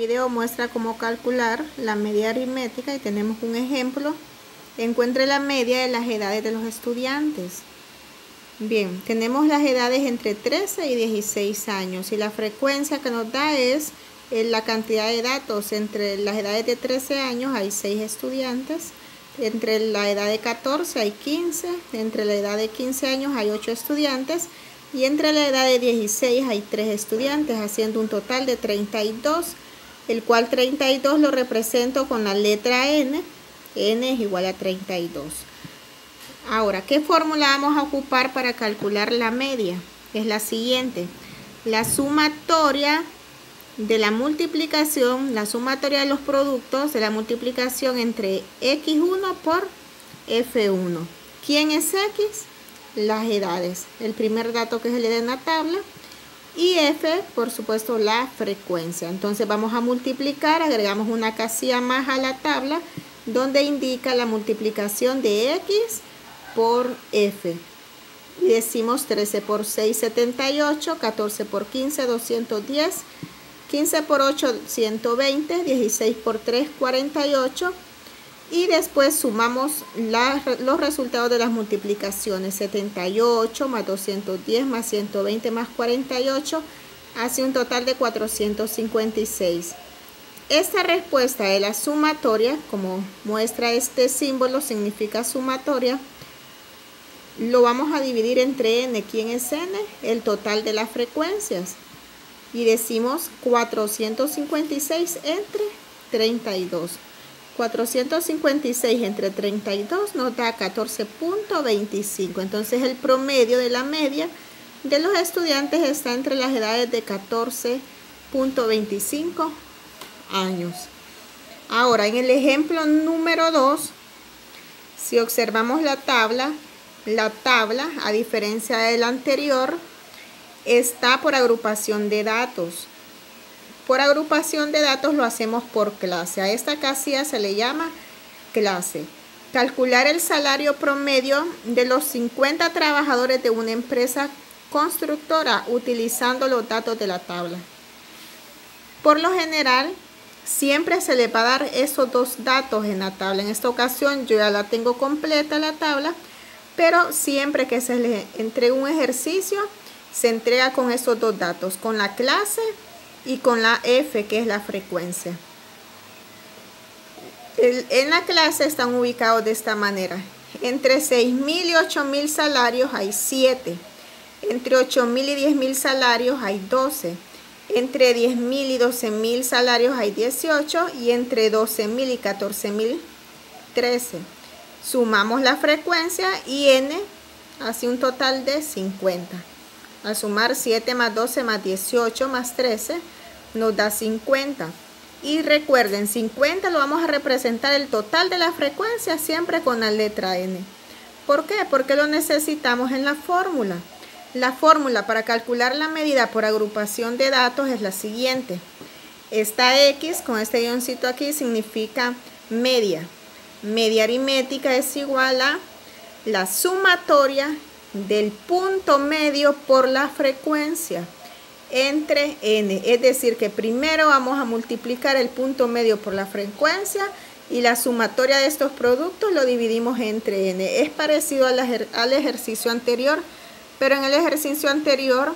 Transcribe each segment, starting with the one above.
El video muestra cómo calcular la media aritmética y tenemos un ejemplo. Encuentre la media de las edades de los estudiantes. Bien, tenemos las edades entre 13 y 16 años y la frecuencia que nos da es la cantidad de datos. Entre las edades de 13 años hay 6 estudiantes, entre la edad de 14 hay 15, entre la edad de 15 años hay 8 estudiantes y entre la edad de 16 hay 3 estudiantes, haciendo un total de 32, el cual 32 lo represento con la letra N. N es igual a 32. Ahora, ¿qué fórmula vamos a ocupar para calcular la media? Es la siguiente. La sumatoria de la multiplicación, la sumatoria de los productos de la multiplicación entre X1 por F1. ¿Quién es X? Las edades. El primer dato que se le da en la tabla. Y F, por supuesto, la frecuencia. Entonces vamos a multiplicar, agregamos una casilla más a la tabla donde indica la multiplicación de X por F. Y decimos 13 por 6, 78, 14 por 15, 210, 15 por 8, 120, 16 por 3, 48. Y después sumamos los resultados de las multiplicaciones. 78 más 210 más 120 más 48 hace un total de 456. Esta respuesta de la sumatoria, como muestra este símbolo, significa sumatoria. Lo vamos a dividir entre n. ¿Quién es n? El total de las frecuencias. Y decimos 456 entre 32. 456 entre 32 nos da 14.25. Entonces el promedio de la media de los estudiantes está entre las edades de 14.25 años. Ahora, en el ejemplo número 2, si observamos la tabla, a diferencia del anterior, está por agrupación de datos. Por agrupación de datos lo hacemos por clase. A esta casilla se le llama clase. Calcular el salario promedio de los 50 trabajadores de una empresa constructora utilizando los datos de la tabla. Por lo general, siempre se le va a dar esos dos datos en la tabla. En esta ocasión yo ya la tengo completa la tabla, pero siempre que se le entrega un ejercicio, se entrega con esos dos datos, con la clase y con la F, que es la frecuencia. En la clase están ubicados de esta manera. Entre 6.000 y 8.000 salarios hay 7. Entre 8.000 y 10.000 salarios hay 12. Entre 10.000 y 12.000 salarios hay 18. Y entre 12.000 y 14.000, 13. Sumamos la frecuencia y N hace un total de 50. Al sumar 7 más 12 más 18 más 13 nos da 50. Y recuerden, 50 lo vamos a representar el total de la frecuencia siempre con la letra N. ¿Por qué? Porque lo necesitamos en la fórmula. La fórmula para calcular la medida por agrupación de datos es la siguiente. Esta X con este guioncito aquí significa media. Media aritmética es igual a la sumatoria del punto medio por la frecuencia entre n, es decir que primero vamos a multiplicar el punto medio por la frecuencia y la sumatoria de estos productos lo dividimos entre n. Es parecido al ejercicio anterior, pero en el ejercicio anterior,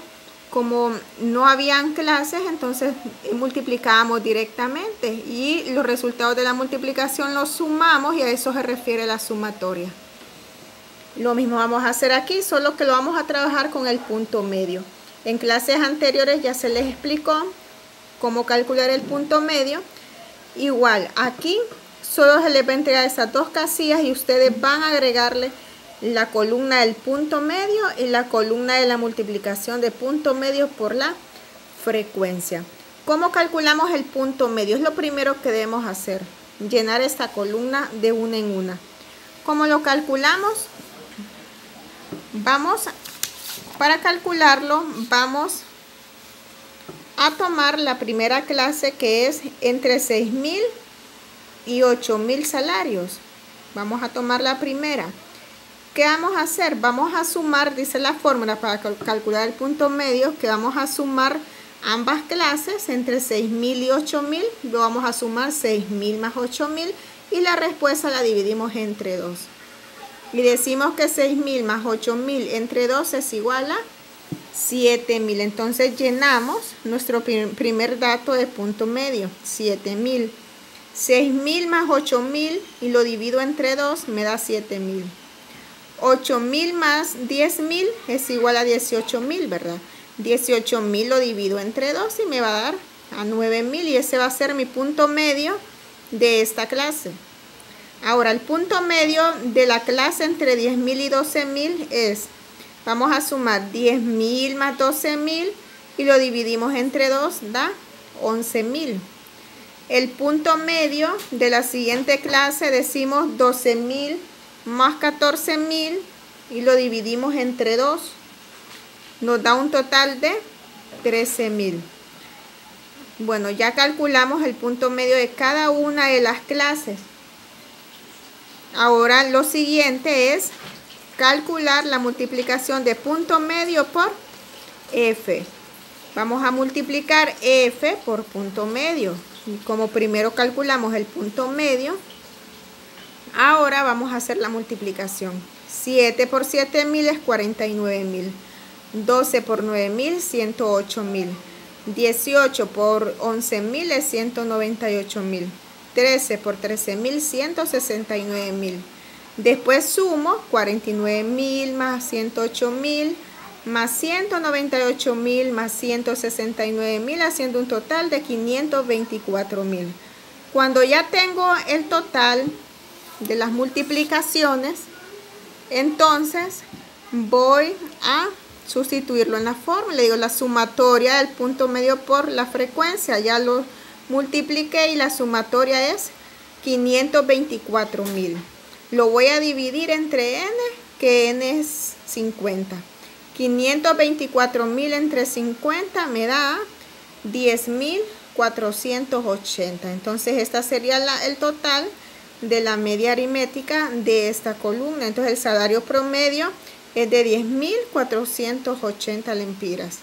como no habían clases, entonces multiplicábamos directamente y los resultados de la multiplicación los sumamos y a eso se refiere la sumatoria. Lo mismo vamos a hacer aquí, solo que lo vamos a trabajar con el punto medio. En clases anteriores ya se les explicó cómo calcular el punto medio. Igual, aquí solo se les va a entregar esas dos casillas y ustedes van a agregarle la columna del punto medio y la columna de la multiplicación de punto medio por la frecuencia. ¿Cómo calculamos el punto medio? Es lo primero que debemos hacer, llenar esta columna de una en una. ¿Cómo lo calculamos? Para calcularlo, vamos a tomar la primera clase que es entre 6.000 y 8.000 salarios. Vamos a tomar la primera. ¿Qué vamos a hacer? Vamos a sumar, dice la fórmula para calcular el punto medio, que vamos a sumar ambas clases entre 6.000 y 8.000. Lo vamos a sumar 6.000 más 8.000 y la respuesta la dividimos entre 2. Y decimos que 6.000 más 8.000 entre 2 es igual a 7.000. Entonces llenamos nuestro primer dato de punto medio, 7.000. 6.000 más 8.000 y lo divido entre 2 me da 7.000. 8.000 más 10.000 es igual a 18.000, ¿verdad? 18.000 lo divido entre 2 y me va a dar a 9.000 y ese va a ser mi punto medio de esta clase. Ahora el punto medio de la clase entre 10.000 y 12.000 es, vamos a sumar 10.000 más 12.000 y lo dividimos entre 2, da 11.000. El punto medio de la siguiente clase decimos 12.000 más 14.000 y lo dividimos entre 2. Nos da un total de 13.000. Bueno, ya calculamos el punto medio de cada una de las clases. Ahora lo siguiente es calcular la multiplicación de punto medio por F. Vamos a multiplicar F por punto medio. Y como primero calculamos el punto medio, ahora vamos a hacer la multiplicación. 7 por 7.000 es 49.000. 12 por 9.000, 108.000. 18 por 11.000 es 198.000. 13 por 13.000, 169.000. Después sumo 49.000 más 108.000 más 198.000 más 169.000, haciendo un total de 524.000. Cuando ya tengo el total de las multiplicaciones, entonces voy a sustituirlo en la fórmula. Le digo la sumatoria del punto medio por la frecuencia. Ya lo multipliqué y la sumatoria es 524.000. Lo voy a dividir entre n, que n es 50. 524.000 entre 50 me da 10.480. Entonces esta sería el total de la media aritmética de esta columna. Entonces el salario promedio es de 10.480 lempiras.